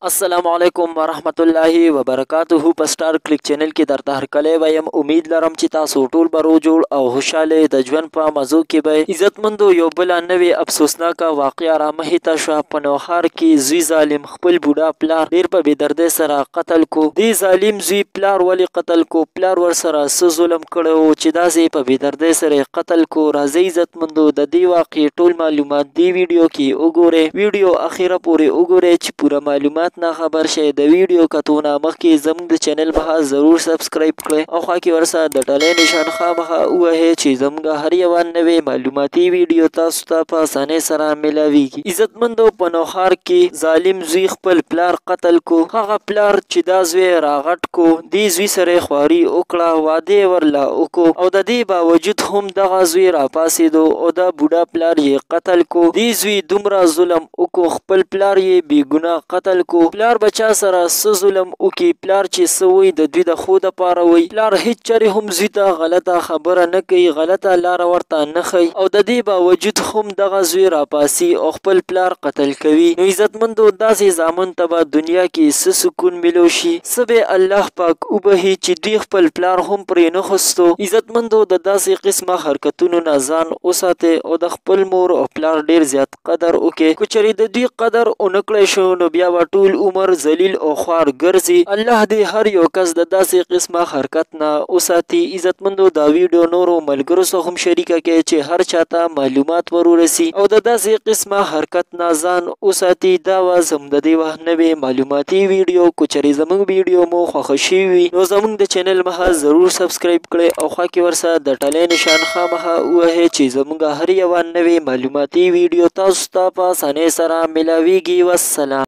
अस्सलामुअलैकुम वरहमतुल्लाहि वबरकातुहु په سٹار کلیک چینل کې درته هرکلی وایم. امید لرم چې تاسو ټول به روغ جوړ او خوشحاله د ژوند په مزو کې به عزتمندو یو بله نوې افسوسناکه واقعه رامخې ته شوه. په نوښار کې زوی ظالم خپل بوډا پلار ډېر په بېدردۍ سره قتل کو. دې ظالم زوی پلار ولې قتل کو؟ پلار ورسره څه ظلم کړی و چې داسې په بېدردۍ سره یې قتل کو؟ راځئ عزتمندو د دې واقعې ټول معلومات دې ویډیو کې وګورئ. ویډیو اخره پورې وګورئ چې پوره معلومات نه خبر شئ. د ویډیو کتونه مخکې زموږ د چینل مخه ضرور سبسکرایب کړئ او خوا کې ورسره د ډالۍ نشان خامخا ووهئ چې زموږ هر یوه نوې معلوماتي ویډیو تاسو ته په اسانۍ سره میلاویږي. عزتمندو په نوښار کې ظالم زوی خپل پلار قتل کو. هغه پلار چې دا زوی راغټ کو، دې زوی سره یې خواري وکړه، واده یې ورله وکړو او د دې باوجود هم دغه زوی راپاڅېدو او د بوډا پلار یې قتل کو. دې زوی دومره ظلم وکړو، خپل پلار یې بې ګناه قتل کو. پلار بچا سره څه ظلم وکړي؟ پلار چې څه وایي د دوی د ښو دپاره وایي. پلار هیڅ چرې هم زوی ته غلطه خبره نه کوي، غلطه لاره ورته نه ښیي او د دې باوجود هم دغه زوی راپاسي او خپل پلار قتل کوي. نو عزتمندو داسې زامن ته به دنیا کې څه سکون میلو شي، څه به الله پاک وبهي چې دوی خپل پلار هم پرې نه خوستو. عزتمندو د داسې قسمه حرکتونو نه ځان وساتئ او د خپل مور او پلار ډېر زیات قدر وکړئ. که چېرې د دوی قدر ونه کړی شو نو بیا به ټول عمر ذلیل او خوار ګرځي. الله دې هر یو کس د داسې قسمه حرکت نه وساتي. عزتمندو دا ویډیو نورو ملګرو سره هم شریکه کړئ چې هر چاته معلومات ورورسي او د داسې قسمه حرکت نه ځان وساتي. دا وه زموږ د دې وخت نوې معلوماتي ویډیو. که چېرې زموږ ویډیو مو خوښه شوې وي نو زموږ د چینل مخه ضرور سبسکرایب کړئ او خوا کې ورسره د ډالۍ نشان خامخا ووهئ چې زموږ هر یوه نوې معلوماتي ویډیو تاسو ته په اسانۍ سره میلاویږي. والسلام.